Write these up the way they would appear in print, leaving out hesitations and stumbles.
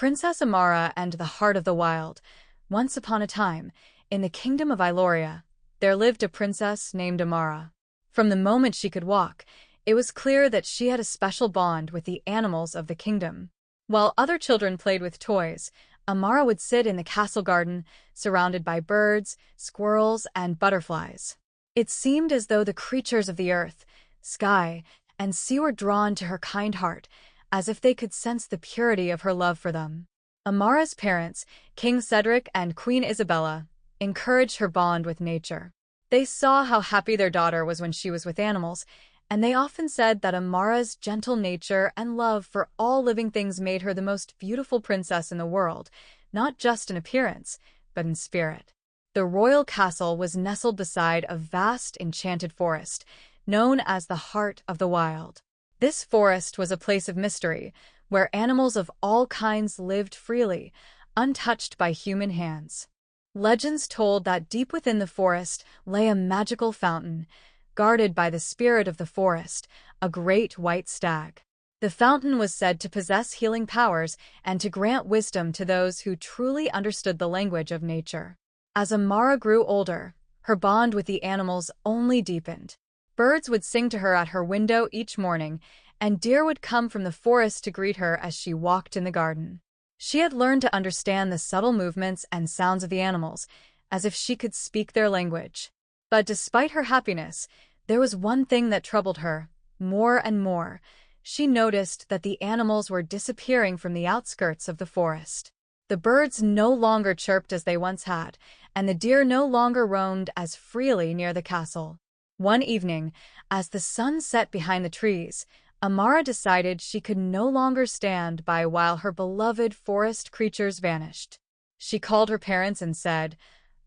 Princess Amara and the Heart of the Wild. Once upon a time, in the kingdom of Iloria, there lived a princess named Amara. From the moment she could walk, it was clear that she had a special bond with the animals of the kingdom. While other children played with toys, Amara would sit in the castle garden, surrounded by birds, squirrels, and butterflies. It seemed as though the creatures of the earth, sky, and sea were drawn to her kind heart, as if they could sense the purity of her love for them. Amara's parents, King Cedric and Queen Isabella, encouraged her bond with nature. They saw how happy their daughter was when she was with animals, and they often said that Amara's gentle nature and love for all living things made her the most beautiful princess in the world, not just in appearance, but in spirit. The royal castle was nestled beside a vast enchanted forest, known as the Heart of the Wild. This forest was a place of mystery, where animals of all kinds lived freely, untouched by human hands. Legends told that deep within the forest lay a magical fountain, guarded by the spirit of the forest, a great white stag. The fountain was said to possess healing powers and to grant wisdom to those who truly understood the language of nature. As Amara grew older, her bond with the animals only deepened. Birds would sing to her at her window each morning, and deer would come from the forest to greet her as she walked in the garden. She had learned to understand the subtle movements and sounds of the animals, as if she could speak their language. But despite her happiness, there was one thing that troubled her, more and more. She noticed that the animals were disappearing from the outskirts of the forest. The birds no longer chirped as they once had, and the deer no longer roamed as freely near the castle. One evening, as the sun set behind the trees, Amara decided she could no longer stand by while her beloved forest creatures vanished. She called her parents and said,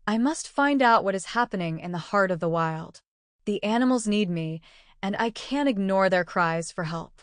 "I must find out what is happening in the heart of the wild. The animals need me, and I can't ignore their cries for help."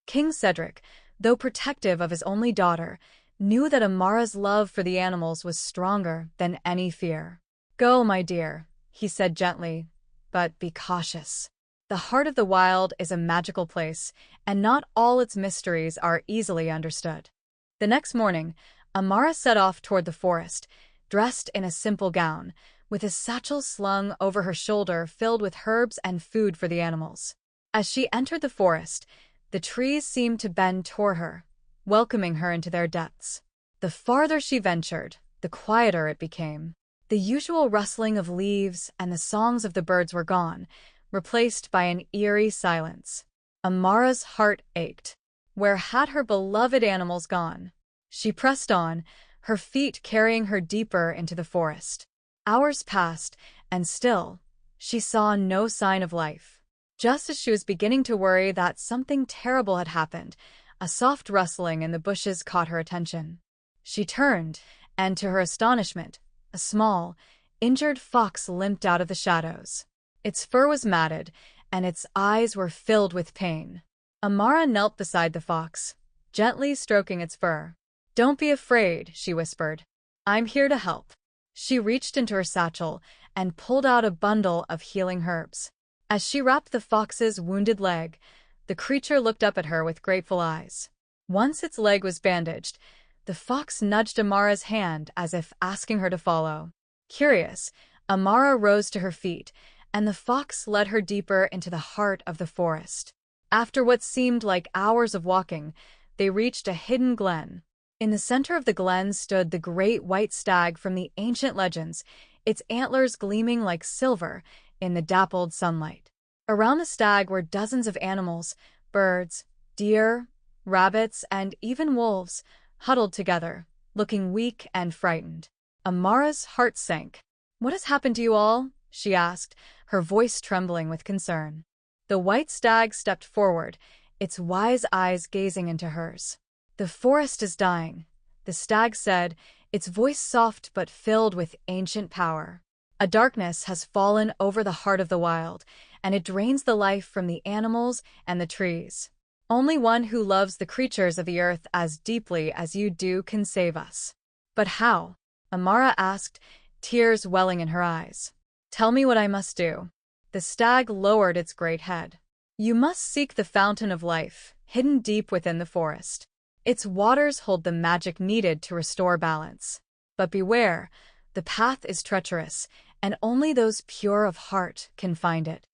King Cedric, though protective of his only daughter, knew that Amara's love for the animals was stronger than any fear. "Go, my dear," he said gently, "but be cautious. The heart of the wild is a magical place, and not all its mysteries are easily understood." The next morning, Amara set off toward the forest, dressed in a simple gown, with a satchel slung over her shoulder filled with herbs and food for the animals. As she entered the forest, the trees seemed to bend toward her, welcoming her into their depths. The farther she ventured, the quieter it became. The usual rustling of leaves and the songs of the birds were gone, replaced by an eerie silence. Amara's heart ached. Where had her beloved animals gone? She pressed on, her feet carrying her deeper into the forest. Hours passed, and still, she saw no sign of life. Just as she was beginning to worry that something terrible had happened, a soft rustling in the bushes caught her attention. She turned, and to her astonishment, a small, injured fox limped out of the shadows. Its fur was matted, and its eyes were filled with pain. Amara knelt beside the fox, gently stroking its fur. "Don't be afraid," she whispered. "I'm here to help." She reached into her satchel and pulled out a bundle of healing herbs. As she wrapped the fox's wounded leg, the creature looked up at her with grateful eyes. Once its leg was bandaged, the fox nudged Amara's hand as if asking her to follow. Curious, Amara rose to her feet, and the fox led her deeper into the heart of the forest. After what seemed like hours of walking, they reached a hidden glen. In the center of the glen stood the great white stag from the ancient legends, its antlers gleaming like silver in the dappled sunlight. Around the stag were dozens of animals, birds, deer, rabbits, and even wolves, huddled together, looking weak and frightened. Amara's heart sank. "What has happened to you all?" she asked, her voice trembling with concern. The white stag stepped forward, its wise eyes gazing into hers. "The forest is dying," the stag said, its voice soft but filled with ancient power. "A darkness has fallen over the heart of the wild, and it drains the life from the animals and the trees. Only one who loves the creatures of the earth as deeply as you do can save us." "But how?" Amara asked, tears welling in her eyes. "Tell me what I must do." The stag lowered its great head. "You must seek the fountain of life, hidden deep within the forest. Its waters hold the magic needed to restore balance. But beware, the path is treacherous, and only those pure of heart can find it.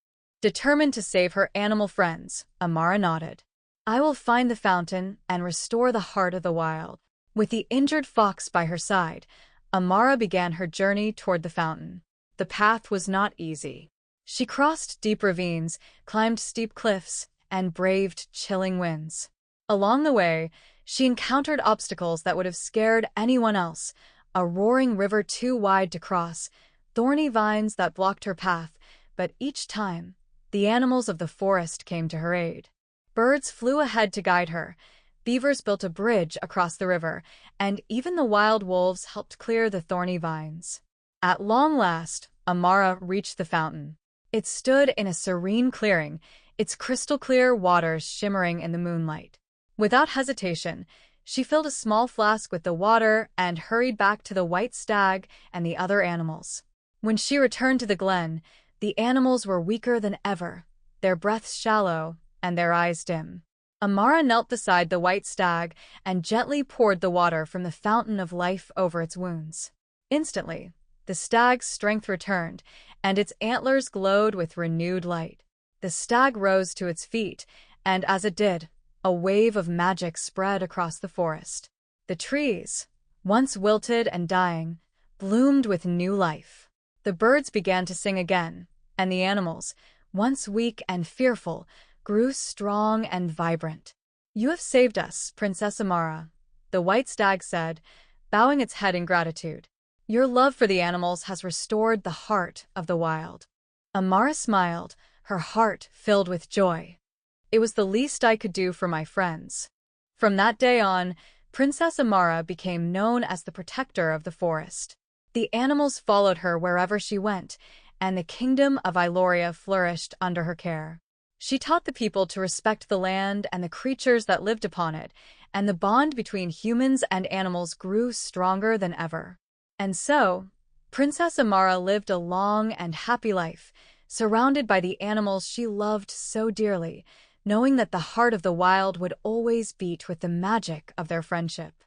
Determined to save her animal friends, Amara nodded. I will find the fountain and restore the heart of the wild. With the injured fox by her side, Amara began her journey toward the fountain. The path was not easy. She crossed deep ravines, climbed steep cliffs, and braved chilling winds. Along the way, she encountered obstacles that would have scared anyone else: a roaring river too wide to cross, thorny vines that blocked her path, but each time, the animals of the forest came to her aid. Birds flew ahead to guide her, beavers built a bridge across the river, and even the wild wolves helped clear the thorny vines. At long last, Amara reached the fountain. It stood in a serene clearing, its crystal-clear waters shimmering in the moonlight. Without hesitation, she filled a small flask with the water and hurried back to the white stag and the other animals. When she returned to the glen, the animals were weaker than ever, their breaths shallow and their eyes dim. Amara knelt beside the white stag and gently poured the water from the fountain of life over its wounds. Instantly, the stag's strength returned, and its antlers glowed with renewed light. The stag rose to its feet, and as it did, a wave of magic spread across the forest. The trees, once wilted and dying, bloomed with new life. The birds began to sing again, and the animals, once weak and fearful, grew strong and vibrant. You have saved us, Princess Amara, the white stag said, bowing its head in gratitude. Your love for the animals has restored the heart of the wild. Amara smiled, her heart filled with joy. It was the least I could do for my friends. From that day on, Princess Amara became known as the protector of the forest. The animals followed her wherever she went, and the kingdom of Iloria flourished under her care. She taught the people to respect the land and the creatures that lived upon it, and the bond between humans and animals grew stronger than ever. And so, Princess Amara lived a long and happy life, surrounded by the animals she loved so dearly, knowing that the heart of the wild would always beat with the magic of their friendship.